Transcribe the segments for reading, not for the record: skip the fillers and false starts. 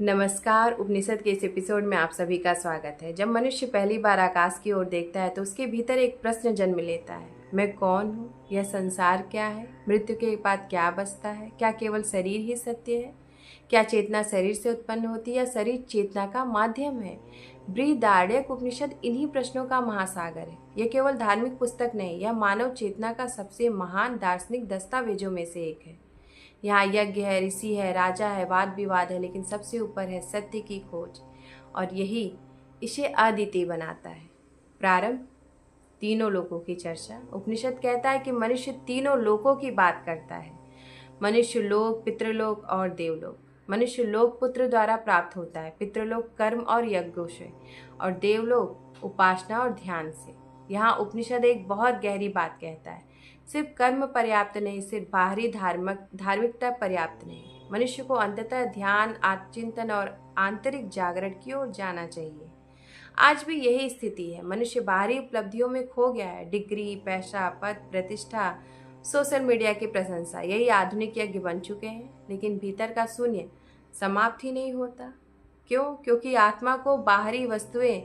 नमस्कार। उपनिषद के इस एपिसोड में आप सभी का स्वागत है। जब मनुष्य पहली बार आकाश की ओर देखता है तो उसके भीतर एक प्रश्न जन्म लेता है, मैं कौन हूँ? यह संसार क्या है? मृत्यु के बाद क्या बचता है? क्या केवल शरीर ही सत्य है? क्या चेतना शरीर से उत्पन्न होती है या शरीर चेतना का माध्यम है? बृहदारण्यक उपनिषद इन्हीं प्रश्नों का महासागर है। यह केवल धार्मिक पुस्तक नहीं, यह मानव चेतना का सबसे महान दार्शनिक दस्तावेजों में से एक है। यहाँ यज्ञ है, ऋषि है, राजा है, वाद विवाद है, लेकिन सबसे ऊपर है सत्य की खोज, और यही इसे अद्वितीय बनाता है। प्रारंभ, तीनों लोकों की चर्चा। उपनिषद कहता है कि मनुष्य तीनों लोकों की बात करता है, मनुष्य लोक, पितृलोक और देवलोक। मनुष्य लोक पुत्र द्वारा प्राप्त होता है, पितृलोक कर्म और यज्ञों से, और देवलोक उपासना और ध्यान से। यहाँ उपनिषद एक बहुत गहरी बात कहता है, सिर्फ कर्म पर्याप्त नहीं, सिर्फ बाहरी धार्मिकता पर्याप्त नहीं। मनुष्य को अंततः ध्यान, आत्मचिंतन और आंतरिक जागरण की ओर जाना चाहिए। आज भी यही स्थिति है। मनुष्य बाहरी उपलब्धियों में खो गया है, डिग्री, पैसा, पद, प्रतिष्ठा, सोशल मीडिया की प्रशंसा, यही आधुनिक यज्ञ बन चुके हैं। लेकिन भीतर का शून्य समाप्त ही नहीं होता। क्यों? क्योंकि आत्मा को बाहरी वस्तुएं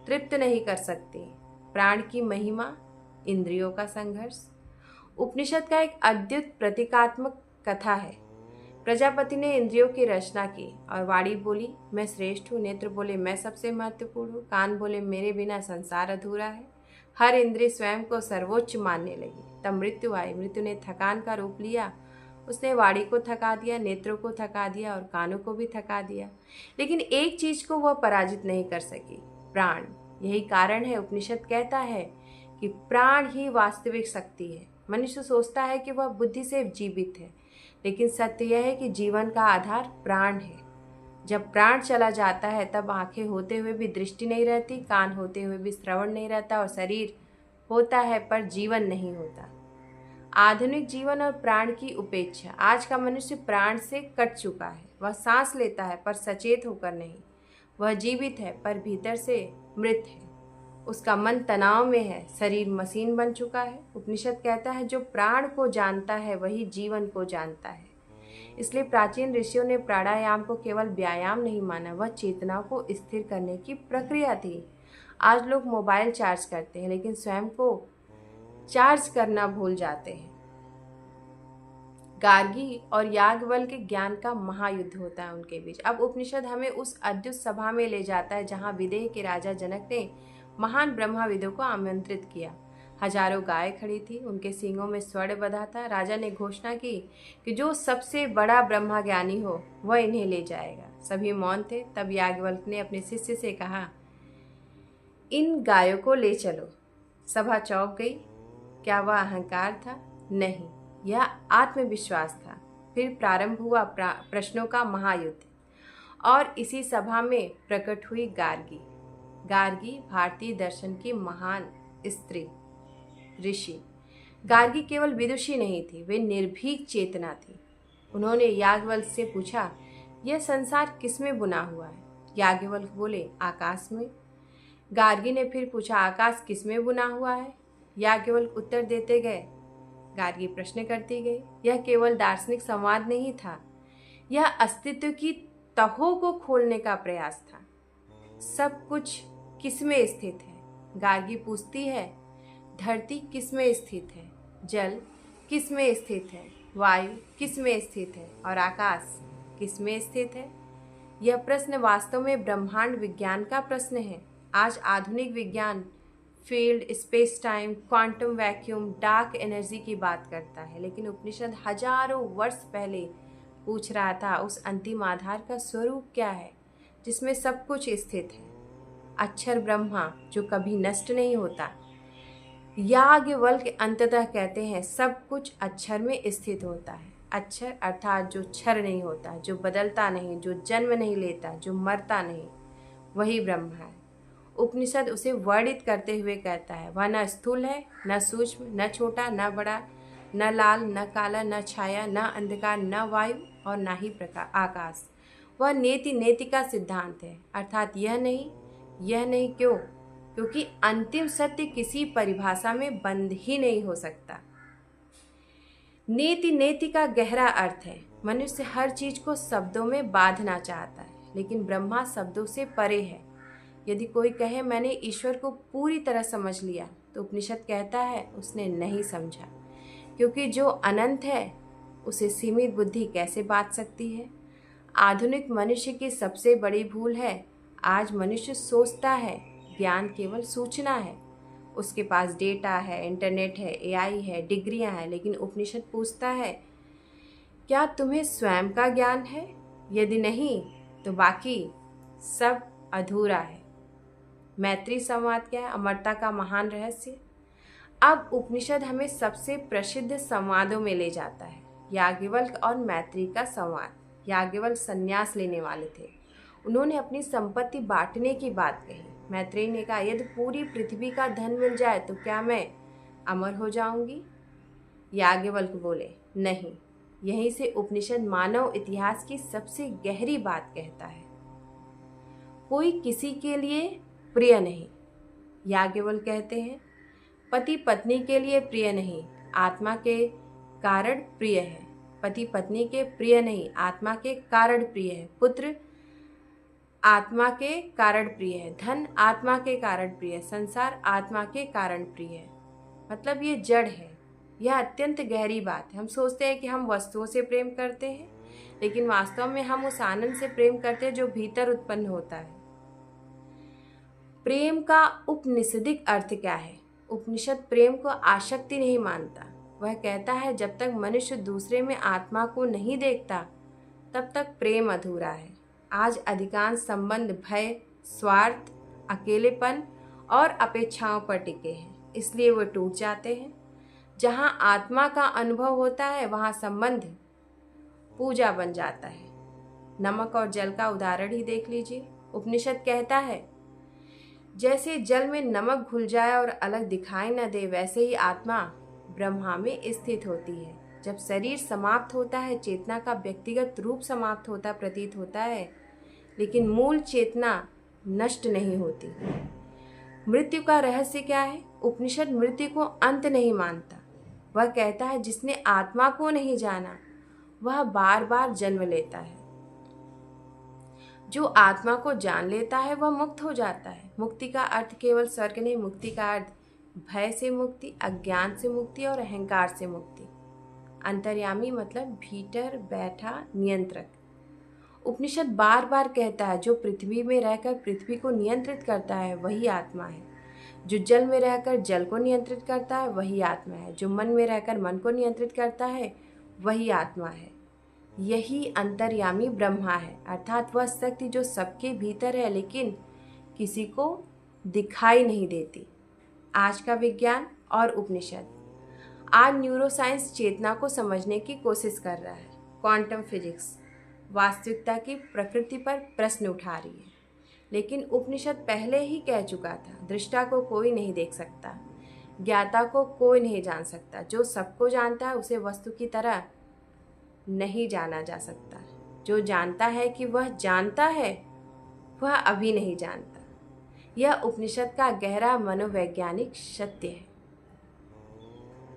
तृप्त नहीं कर सकती। प्राण की महिमा, इंद्रियों का संघर्ष। उपनिषद का एक अद्भुत प्रतीकात्मक कथा है। प्रजापति ने इंद्रियों की रचना की और वाणी बोली, मैं श्रेष्ठ हूँ। नेत्र बोले, मैं सबसे महत्वपूर्ण हूँ। कान बोले, मेरे बिना संसार अधूरा है। हर इंद्रिय स्वयं को सर्वोच्च मानने लगी। तब मृत्यु आई। मृत्यु ने थकान का रूप लिया। उसने वाणी को थका दिया, नेत्रों को थका दिया और कानों को भी थका दिया, लेकिन एक चीज को वह पराजित नहीं कर सकी, प्राण। यही कारण है उपनिषद कहता है कि प्राण ही वास्तविक शक्ति है। मनुष्य सोचता है कि वह बुद्धि से जीवित है, लेकिन सत्य यह है कि जीवन का आधार प्राण है। जब प्राण चला जाता है तब आंखें होते हुए भी दृष्टि नहीं रहती, कान होते हुए भी श्रवण नहीं रहता, और शरीर होता है पर जीवन नहीं होता। आधुनिक जीवन और प्राण की उपेक्षा। आज का मनुष्य प्राण से कट चुका है। वह सांस लेता है पर सचेत होकर नहीं। वह जीवित है पर भीतर से मृत है। उसका मन तनाव में है, शरीर मशीन बन चुका है। उपनिषद कहता है, जो प्राण को जानता है वही जीवन को जानता है। इसलिए प्राचीन ऋषियों ने प्राणायाम को केवल व्यायाम नहीं माना, वह चेतना को स्थिर करने की प्रक्रिया थी। आज लोग मोबाइल चार्ज करते हैं, लेकिन स्वयं को चार्ज करना भूल जाते हैं। गार्गी और याज्ञवल्क्य के ज्ञान का महायुद्ध होता है उनके बीच। अब उपनिषद हमें उस अद्भुत सभा में ले जाता है जहाँ विदेह के राजा जनक ने महान ब्रह्माविदों को आमंत्रित किया। हजारों गाय खड़ी थी, उनके सींगों में स्वर्ण बंधा था। राजा ने घोषणा की कि जो सबसे बड़ा ब्रह्मा ज्ञानी हो वह इन्हें ले जाएगा। सभी मौन थे। तब याज्ञवल्क्य ने अपने शिष्य से कहा, इन गायों को ले चलो। सभा चौंक गई। क्या वह अहंकार था? नहीं, यह आत्मविश्वास था। फिर प्रारंभ हुआ प्रश्नों का महायुद्ध, और इसी सभा में प्रकट हुई गार्गी। गार्गी भारतीय दर्शन की महान स्त्री, ऋषि। गार्गी केवल विदुषी नहीं थी, वे निर्भीक चेतना थी। उन्होंने याज्ञवल्क्य से पूछा, यह संसार किसमें बुना हुआ है? याज्ञवल्क्य बोले, आकाश में। गार्गी ने फिर पूछा, आकाश किसमें बुना हुआ है? याज्ञवल्क्य उत्तर देते गए, गार्गी प्रश्न करती गई। यह केवल दार्शनिक संवाद नहीं था, यह अस्तित्व की तहों को खोलने का प्रयास था। सब कुछ किसमें स्थित है? गार्गी पूछती है, धरती किसमें स्थित है? जल किसमें स्थित है? वायु किसमें स्थित है? और आकाश किसमें स्थित है? यह प्रश्न वास्तव में ब्रह्मांड विज्ञान का प्रश्न है। आज आधुनिक विज्ञान field, space time, quantum vacuum, dark energy की बात करता है, लेकिन उपनिषद हजारों वर्ष पहले पूछ रहा था, उस अंतिम आधार का स्वरूप क्या है जिसमें सब कुछ स्थित है? अक्षर ब्रह्मा जो कभी नष्ट नहीं होता। याज्ञवल्क्य अंततः कहते हैं, सब कुछ अक्षर में स्थित होता है। अक्षर अर्थात जो क्षर नहीं होता, जो बदलता नहीं, जो जन्म नहीं लेता, जो मरता नहीं, वही ब्रह्म है। उपनिषद उसे वर्णित करते हुए कहता है, वह न स्थूल है, न सूक्ष्म, न छोटा, न बड़ा, न लाल, न काला, न छाया, न अंधकार, न वायु और न ही आकाश। वह नेति नेति का सिद्धांत है, अर्थात यह नहीं। क्यों? क्योंकि अंतिम सत्य किसी परिभाषा में बंद ही नहीं हो सकता। नेति नेति का गहरा अर्थ है, मनुष्य हर चीज को शब्दों में बांधना चाहता है, लेकिन ब्रह्मा शब्दों से परे है। यदि कोई कहे मैंने ईश्वर को पूरी तरह समझ लिया, तो उपनिषद कहता है उसने नहीं समझा, क्योंकि जो अनंत है उसे सीमित बुद्धि कैसे बात सकती है। आधुनिक मनुष्य की सबसे बड़ी भूल है, आज मनुष्य सोचता है ज्ञान केवल सूचना है, उसके पास डेटा है, इंटरनेट है, एआई है, डिग्रियां हैं, लेकिन उपनिषद पूछता है क्या तुम्हें स्वयं का ज्ञान है? यदि नहीं तो बाकी सब अधूरा है। मैत्री संवाद क्या है? अमरता का महान रहस्य। अब उपनिषद हमें सबसे प्रसिद्ध संवादों में ले जाता है। याज्ञवल्क्य और मैत्री का संवाद। याज्ञवल्क्य संन्यास लेने वाले थे, उन्होंने अपनी संपत्ति बांटने की बात कही। मैत्रेयी ने कहा यदि पूरी पृथ्वी का धन मिल जाए तो क्या मैं अमर हो जाऊंगी? याज्ञवल्क्य बोले नहीं। यहीं से उपनिषद मानव इतिहास की सबसे गहरी बात कहता है, कोई किसी के लिए प्रिय नहीं। याज्ञवल्क्य कहते हैं पति पत्नी के लिए प्रिय नहीं, आत्मा के कारण प्रिय है। पति पत्नी के प्रिय नहीं, आत्मा के कारण प्रिय है। पुत्र आत्मा के कारण प्रिय है, धन आत्मा के कारण प्रिय है, संसार आत्मा के कारण प्रिय है। मतलब ये जड़ है। यह अत्यंत गहरी बात है। हम सोचते हैं कि हम वस्तुओं से प्रेम करते हैं, लेकिन वास्तव में हम उस आनंद से प्रेम करते हैं जो भीतर उत्पन्न होता है। प्रेम का उपनिषदिक अर्थ क्या है? उपनिषद प्रेम को आसक्ति नहीं मानता। वह कहता है जब तक मनुष्य दूसरे में आत्मा को नहीं देखता तब तक प्रेम अधूरा है। आज अधिकांश संबंध भय, स्वार्थ, अकेलेपन और अपेक्षाओं पर टिके हैं, इसलिए वो टूट जाते हैं। जहाँ आत्मा का अनुभव होता है वहाँ संबंध पूजा बन जाता है। नमक और जल का उदाहरण ही देख लीजिए। उपनिषद कहता है जैसे जल में नमक घुल जाए और अलग दिखाई न दे, वैसे ही आत्मा ब्रह्मा में स्थित होती है। जब शरीर समाप्त होता है, चेतना का व्यक्तिगत रूप समाप्त होता प्रतीत होता है, लेकिन मूल चेतना नष्ट नहीं होती। मृत्यु का रहस्य क्या है? उपनिषद मृत्यु को अंत नहीं मानता। वह कहता है जिसने आत्मा को नहीं जाना वह बार बार जन्म लेता है। जो आत्मा को जान लेता है वह मुक्त हो जाता है। मुक्ति का अर्थ केवल स्वर्ग नहीं, मुक्ति का अर्थ भय से मुक्ति, अज्ञान से मुक्ति और अहंकार से मुक्ति। अंतर्यामी मतलब भीतर बैठा नियंत्रक। उपनिषद बार बार कहता है जो पृथ्वी में रहकर पृथ्वी को नियंत्रित करता है वही आत्मा है। जो जल में रहकर जल को नियंत्रित करता है वही आत्मा है। जो मन में रहकर मन को नियंत्रित करता है वही आत्मा है। यही अंतर्यामी ब्रह्मा है, अर्थात वह शक्ति जो सबके भीतर है लेकिन किसी को दिखाई नहीं देती। आज का विज्ञान और उपनिषद। आज न्यूरोसाइंस चेतना को समझने की कोशिश कर रहा है। क्वांटम फिजिक्स वास्तविकता की प्रकृति पर प्रश्न उठा रही है, लेकिन उपनिषद पहले ही कह चुका था दृष्टा को कोई नहीं देख सकता, ज्ञाता को कोई नहीं जान सकता। जो सबको जानता है उसे वस्तु की तरह नहीं जाना जा सकता। जो जानता है कि वह जानता है वह अभी नहीं जानता। यह उपनिषद का गहरा मनोवैज्ञानिक सत्य है।